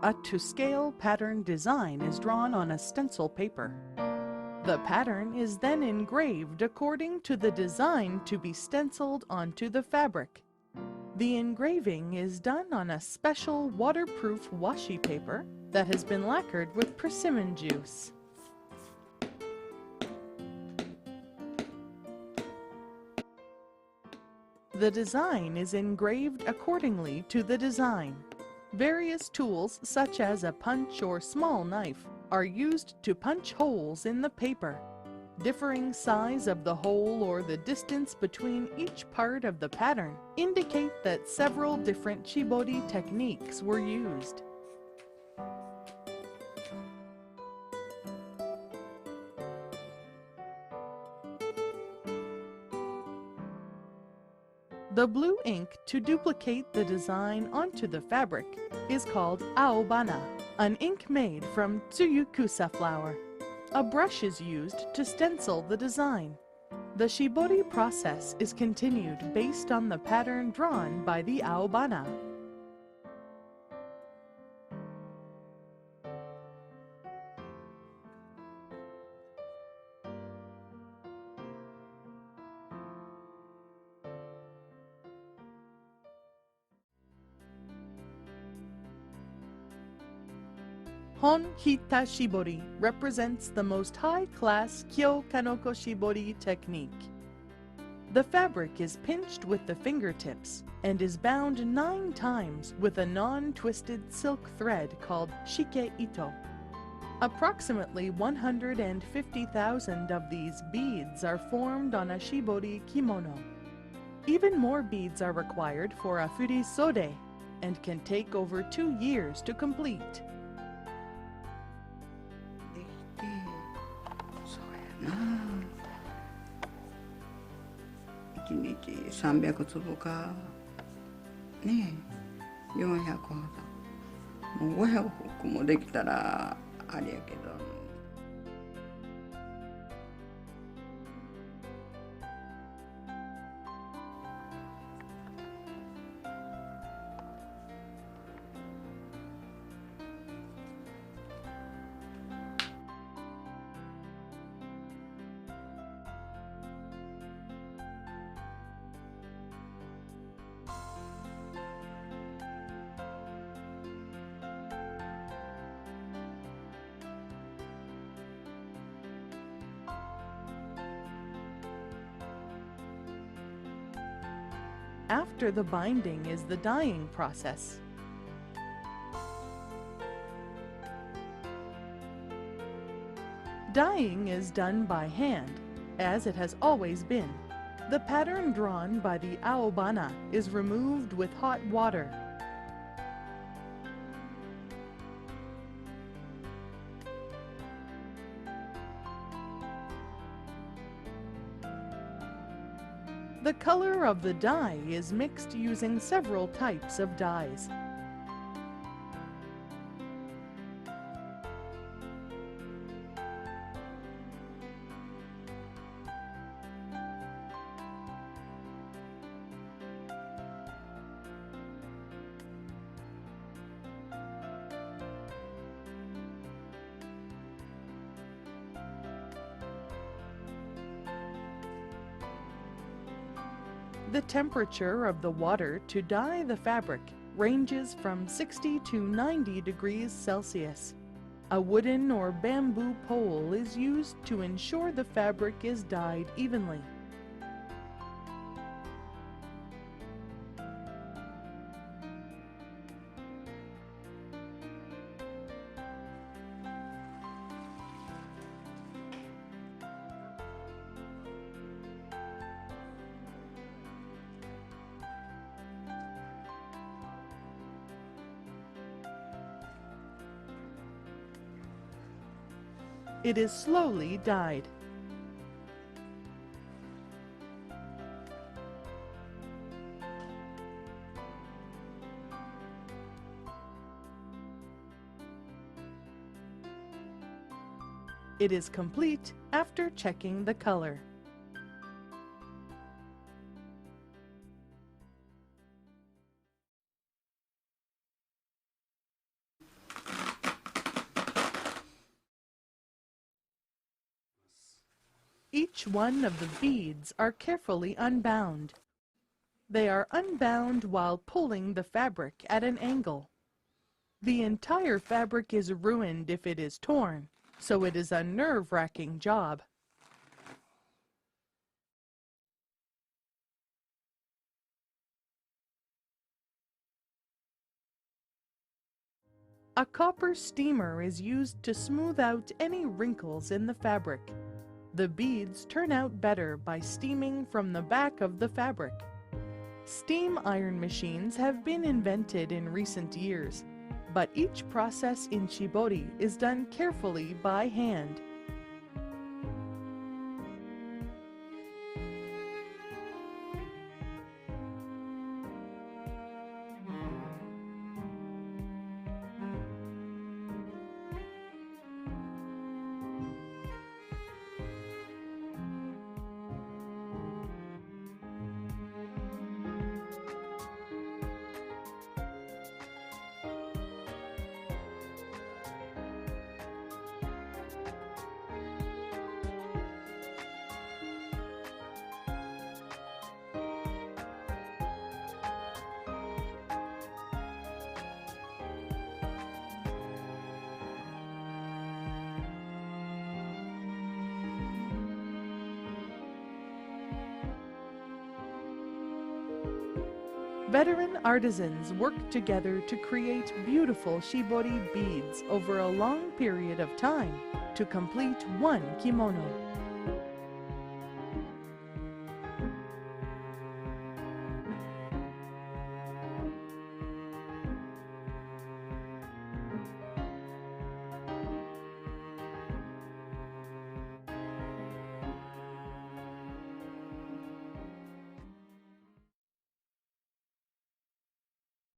A to-scale pattern design is drawn on a stencil paper. The pattern is then engraved according to the design to be stenciled onto the fabric. The engraving is done on a special waterproof washi paper that has been lacquered with persimmon juice. The design is engraved accordingly to the design. Various tools such as a punch or small knife are used to punch holes in the paper. Differing size of the hole or the distance between each part of the pattern indicate that several different shibori techniques were used. The blue ink to duplicate the design onto the fabric is called aobana, an ink made from tsuyukusa flower. A brush is used to stencil the design. The shibori process is continued based on the pattern drawn by the aobana. Honhita Shibori represents the most high-class Kyoto Shibori technique. The fabric is pinched with the fingertips and is bound 9 times with a non-twisted silk thread called shike ito. Approximately 150,000 of these beads are formed on a shibori kimono. Even more beads are required for a furisode and can take over 2 years to complete. 1日300粒かねえ400ほどもう500個もできたらあれやけど。After the binding is the dyeing process. Dyeing is done by hand, as it has always been. The pattern drawn by the aobana is removed with hot water. The color of the dye is mixed using several types of dyes. The temperature of the water to dye the fabric ranges from 60 to 90 degrees Celsius. A wooden or bamboo pole is used to ensure the fabric is dyed evenly. It is slowly dyed. It is complete after checking the color. Each one of the beads are carefully unbound. They are unbound while pulling the fabric at an angle. The entire fabric is ruined if it is torn, so it is a nerve-wracking job. A copper steamer is used to smooth out any wrinkles in the fabric. The beads turn out better by steaming from the back of the fabric. Steam iron machines have been invented in recent years, but each process in shibori is done carefully by hand. Veteran artisans work together to create beautiful shibori beads over a long period of time to complete one kimono.